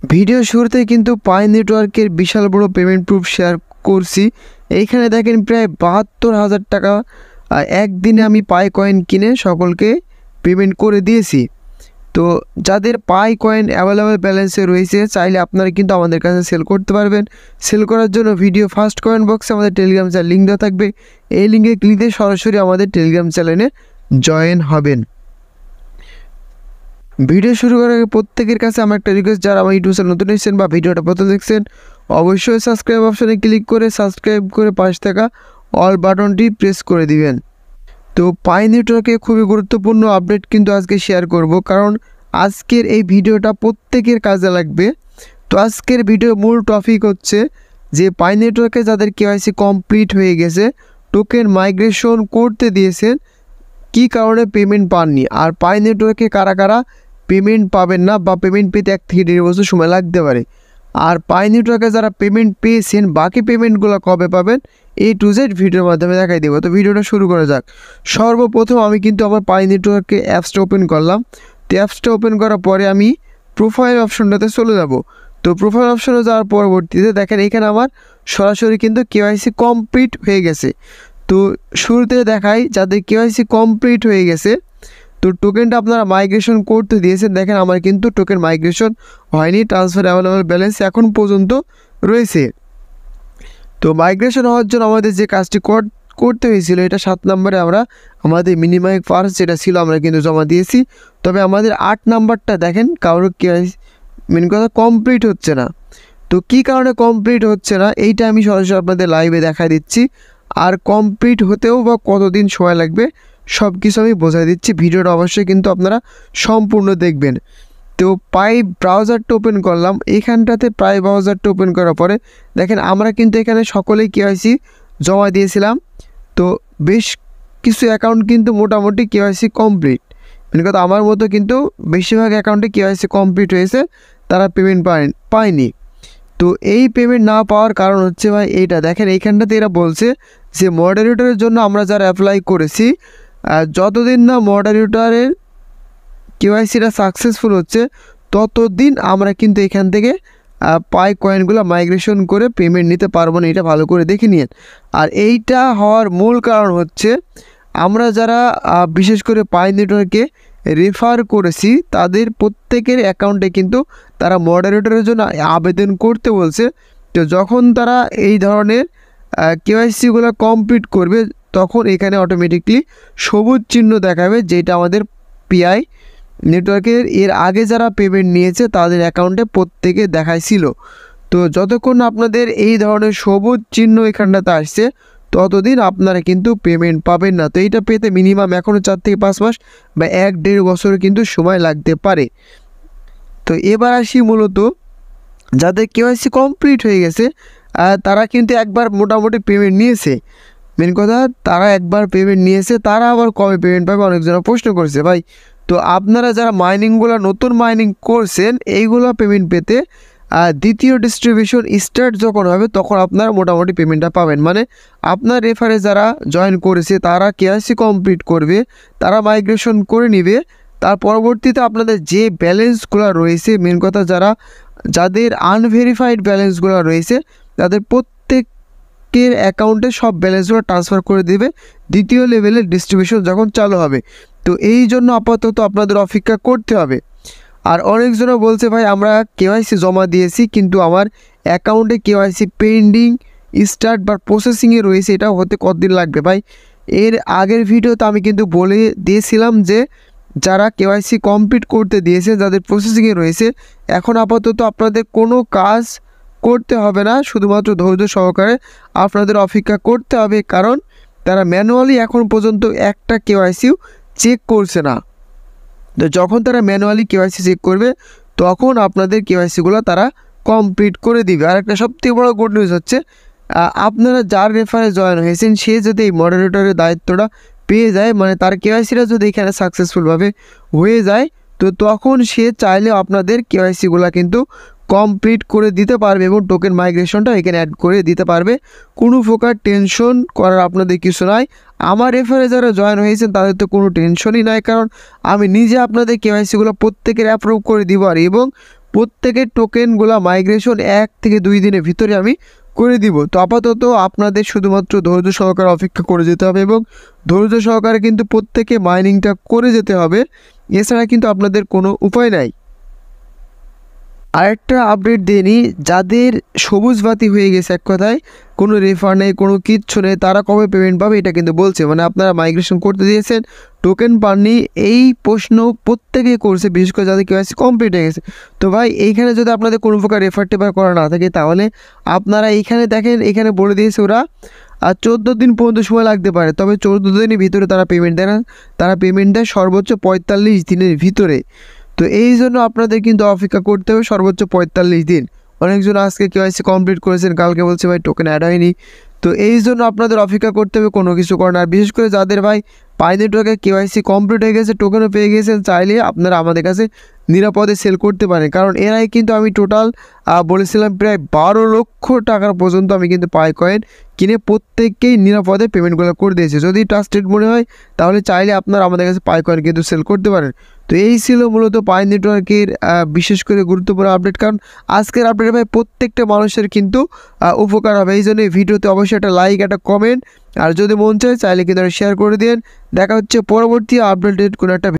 Video শুরুতে কিন্তু পাই নেটওয়ার্কের বিশাল বড় পেমেন্ট প্রুফ শেয়ার করছি। এইখানে দেখেন প্রায় ৭২,০০০ টাকা একদিনে আমি পাই কয়েন কিনে সকলকে পেমেন্ট করে দিয়েছি। তো যাদের পাই কয়েন অ্যাভেলেবেল ব্যালেন্সে রয়েছে চাইলে আপনারা কিন্তু আমাদের কাছে সেল করতে পারবেন। সেল করার জন্য ভিডিও ফার্স্ট কমেন্ট বক্সে আমাদের টেলিগ্রাম চ্যানেল লিঙ্ক দেওয়া থাকবে। এই লিঙ্কে ক্লিক দিয়ে সরাসরি আমাদের টেলিগ্রাম চ্যানেলে জয়েন হবেন। ভিডিও শুরু করার আগে প্রত্যেকের কাছে আমার একটা রিকোয়েস্ট, যারা আমার ইউটিউব চ্যানেল নতুন এসেছেন বা ভিডিওটা প্রথম দেখছেন অবশ্যই সাবস্ক্রাইব অপশনে ক্লিক করে সাবস্ক্রাইব করে পাশে থাকা অল বাটনটি প্রেস করে দিবেন। তো পাই নেটওয়ার্কে খুবই গুরুত্বপূর্ণ আপডেট কিন্তু আজকে শেয়ার করব, কারণ আজকের এই ভিডিওটা প্রত্যেকের কাজে লাগবে। তো আজকের ভিডিও মূল টপিক হচ্ছে যে পাই নেটওয়ার্কে যাদের কেওয়াইসি কমপ্লিট হয়ে গেছে, টোকেন মাইগ্রেশন করতে দিয়েছেন, কী কারণে পেমেন্ট পাননি, আর পাই নেটওয়ার্কে কারা কারা পেমেন্ট পাবেন না বা পেমেন্ট পেতে 1 থেকে 1.5 বছর সময় লাগতে পারে, আর পাই নেটওয়ার্কে যারা পেমেন্ট পেয়েছেন বাকি পেমেন্টগুলো কবে পাবেন, A to Z ভিডিওর মাধ্যমে দেখাই দেবো। তো ভিডিওটা শুরু করা যাক। সর্বপ্রথম আমি কিন্তু আমার পাই নেটওয়ার্কে অ্যাপসটা ওপেন করলাম। তো অ্যাপসটা ওপেন করার পরে আমি প্রোফাইল অপশনটাতে চলে যাব। তো প্রোফাইল অপশনে যাওয়ার পরবর্তীতে দেখেন এখানে আমার সরাসরি কিন্তু কেওয়াইসি কমপ্লিট হয়ে গেছে। তো শুরুতে দেখাই যাদের কেওয়াইসি কমপ্লিট হয়ে গেছে, তো টোকেনটা আপনারা মাইগ্রেশন করতে দিয়েছেন। দেখেন আমার কিন্তু টোকেন মাইগ্রেশন হয়নি, ট্রান্সফার অ্যাভেলেবল ব্যালেন্স এখন পর্যন্ত রয়েছে। তো মাইগ্রেশন হওয়ার জন্য আমাদের যে কাজটি করতে হয়েছিল, এটা 7 নম্বরে আমরা আমাদের মিনিমাম ফার্স্ট যেটা ছিল আমরা কিন্তু জমা দিয়েছি। তবে আমাদের 8 নাম্বারটা দেখেন কারোর মেন কথা কমপ্লিট হচ্ছে না। তো কী কারণে কমপ্লিট হচ্ছে না এইটা আমি সরাসরি আপনাদের লাইভে দেখা দিচ্ছি, আর কমপ্লিট হতেও বা কতদিন সময় লাগবে সব কিছু আমি বোঝাই দিচ্ছি। ভিডিওটা অবশ্যই কিন্তু আপনারা সম্পূর্ণ দেখবেন। তো পাই ব্রাউজারটা ওপেন করলাম, এইখানটাতে পাই ব্রাউজারটা ওপেন করার পরে দেখেন আমরা কিন্তু এখানে সকলেই কেওয়াইসি জমা দিয়েছিলাম। তো বেশ কিছু অ্যাকাউন্ট কিন্তু মোটামুটি কেওয়াইসি কমপ্লিট, মানে কথা আমার মতো কিন্তু বেশিরভাগ অ্যাকাউন্টে কেওয়াইসি কমপ্লিট হয়েছে, তারা পেমেন্ট পায়নি। তো এই পেমেন্ট না পাওয়ার কারণ হচ্ছে ভাই এইটা দেখেন এইখানটাতে এরা বলছে যে মডারেটরের জন্য আমরা যারা অ্যাপ্লাই করেছি, যতদিন না মডারেটরের কেওয়াইসিটা সাকসেসফুল হচ্ছে ততদিন আমরা কিন্তু এখান থেকে পাই কয়েনগুলো মাইগ্রেশন করে পেমেন্ট নিতে পারবো না। এটা ভালো করে দেখে নিন। আর এইটা হওয়ার মূল কারণ হচ্ছে আমরা যারা বিশেষ করে পাই নেটওয়ার্কে রেফার করেছি তাদের প্রত্যেকের অ্যাকাউন্টে কিন্তু তারা মডারেটরের জন্য আবেদন করতে বলছে। তো যখন তারা এই ধরনের কেওয়াইসিগুলো কমপ্লিট করবে তখন এখানে অটোমেটিকলি সবুজ চিহ্ন দেখাবে, যেটা আমাদের পিআই নেটওয়ার্কের এর আগে যারা পেমেন্ট নিয়েছে তাদের অ্যাকাউন্টে প্রত্যেকে দেখাইছিল। তো যতক্ষণ আপনাদের এই ধরনের সবুজ চিহ্ন এখানটাতে আসছে ততদিন আপনারা কিন্তু পেমেন্ট পাবেন না। তো এইটা পেতে মিনিমাম এখনও 4 থেকে 5 মাস বা 1-1.5 বছর কিন্তু সময় লাগতে পারে। তো এবার আসি মূলত যাদের কেওয়াইসি কমপ্লিট হয়ে গেছে তারা কিন্তু একবার মোটামুটি পেমেন্ট নিয়েছে। মেন কথা তারা একবার পেমেন্ট নিয়েছে, তারা আবার কবে পেমেন্ট পাবে অনেকজনা প্রশ্ন করছে ভাই। তো আপনারা যারা মাইনিংগুলো নতুন মাইনিং করছেন এইগুলো পেমেন্ট পেতে দ্বিতীয় ডিস্ট্রিবিউশন স্টার্ট যখন হবে তখন আপনারা মোটামুটি পেমেন্টটা পাবেন। মানে আপনার রেফারে যারা জয়েন করেছে তারা কেওয়াইসি কমপ্লিট করবে, তারা মাইগ্রেশন করে নেবে, তার পরবর্তীতে আপনাদের যে ব্যালেন্সগুলো রয়েছে, মেন কথা যাদের আনভেরিফাইড ব্যালেন্সগুলো রয়েছে তাদের প্রত্যেকের অ্যাকাউন্টে সব ব্যালেন্সগুলো ট্রান্সফার করে দেবে দ্বিতীয় লেভেলের ডিস্ট্রিবিউশন যখন চালু হবে। তো এই জন্য আপাতত আপনাদের অপেক্ষা করতে হবে। আর অনেকজনও বলছে ভাই আমরা কেওয়াইসি জমা দিয়েছি কিন্তু আমার অ্যাকাউন্টে কেওয়াইসি পেন্ডিং স্টার্ট বা প্রসেসিংয়ে রয়েছে, এটা হতে কতদিন লাগবে ভাই। এর আগের ভিডিওতে আমি কিন্তু বলে দিয়েছিলাম যে যারা কেওয়াইসি কমপ্লিট করতে দিয়েছে, যাদের প্রসেসিংয়ে রয়েছে, এখন আপাতত আপনাদের কোনো কাজ করতে হবে না, শুধুমাত্র ধৈর্য সহকারে আপনাদের অপেক্ষা করতে হবে, কারণ তারা ম্যানুয়ালি এখন পর্যন্ত একটা কেওয়াইসিও চেক করছে না। তো যখন তারা ম্যানুয়ালি কেওয়াইসি চেক করবে তখন আপনাদের কেওয়াইসিগুলো তারা কমপ্লিট করে দিবে। আর একটা সবথেকে বড় গুড নিউজ হচ্ছে আপনারা যার রেফারে জয়েন হয়েছেন সে যদি এই মডারেটরের দায়িত্বটা পেয়ে যায়, মানে তার কেওয়াইসিটা যদি এখানে সাকসেসফুলভাবে হয়ে যায়, তো তখন সে চাইলে আপনাদের কেওয়াইসিগুলো কিন্তু কমপ্লিট করে দিতে পারবে এবং টোকেন মাইগ্রেশনটা এখানে অ্যাড করে দিতে পারবে। কোনো প্রকার টেনশন করার আপনাদের কিছু নাই। আমার রেফারে যারা জয়েন হয়েছেন তাদের তো কোনো টেনশনই নাই, কারণ আমি নিজে আপনাদের কেওয়াইসিগুলো প্রত্যেকের অ্যাপ্রুভ করে দিব আর এবং প্রত্যেকের টোকেনগুলো মাইগ্রেশন 1 থেকে 2 দিনের ভিতরে আমি করে দিব। তো আপাতত আপনাদের শুধুমাত্র ধৈর্য সহকারে অপেক্ষা করে যেতে হবে এবং ধৈর্য সহকারে কিন্তু প্রত্যেকে মাইনিংটা করে যেতে হবে, এছাড়া কিন্তু আপনাদের কোনো উপায় নাই। আরেকটা আপডেট দিয়ে নিই, যাদের সবুজ বাতি হয়ে গেছে, এক কথায় কোনো রেফার নেই, কোনো কিচ্ছু নেই, তারা কবে পেমেন্ট পাবে এটা কিন্তু বলছে, মানে আপনারা মাইগ্রেশন করতে দিয়েছেন টোকেন পাননি, এই প্রশ্ন প্রত্যেকেই করছে, বিশেষ করে যাদের KYC কমপ্লিট হয়ে গেছে। তো ভাই এইখানে যদি আপনাদের কোনো প্রকার রেফার টেফার করা না থাকে, তাহলে আপনারা এইখানে দেখেন, এখানে বলে দিয়েছে ওরা 14 দিন পর্যন্ত সময় লাগতে পারে, তবে 14 দিনের ভিতরে তারা পেমেন্ট দেয় না, তারা পেমেন্ট দেয় সর্বোচ্চ 45 দিনের ভিতরে। তো এই জন্য আপনাদের কিন্তু অপেক্ষা করতে হবে সর্বোচ্চ 45 দিন। অনেকজন আজকে KYC কমপ্লিট করেছেন, কালকে বলছে ভাই টোকেন অ্যাড হয়নি। তো এই জন্য আপনাদের অপেক্ষা করতে হবে, কোনো কিছু করার না। আর বিশেষ করে যাদের ভাই পাই নেটওয়ার্কে KYC কমপ্লিট হয়ে গেছে, টোকেনও পেয়ে গেছেন, চাইলে আপনারা আমাদের কাছে নিরাপদে সেল করতে পারেন। কারণ এরাই কিন্তু আমি টোটাল বলেছিলাম প্রায় 12 লক্ষ টাকার পর্যন্ত আমি কিন্তু পাই কয়েন কিনে প্রত্যেককেই নিরাপদে পেমেন্টগুলো করে দিয়েছে। যদি ট্রাস্টেড মনে হয় তাহলে চাইলে আপনারা আমাদের কাছে পাই কয়েন কিন্তু সেল করতে পারেন। তো এই ছিল মূলত পাই নেটওয়ার্কের বিশেষ করে গুরুত্বপূর্ণ আপডেট, কারণ আজকের আপডেটে ভাই প্রত্যেকটা মানুষের কিন্তু উপকার হবে। এই জন্য এই ভিডিওতে অবশ্যই একটা লাইক, একটা কমেন্ট, আর যদি মন চায় চাইলে কিন্তু শেয়ার করে দিন। দেখা হচ্ছে পরবর্তী আপডেটেড কোনো একটা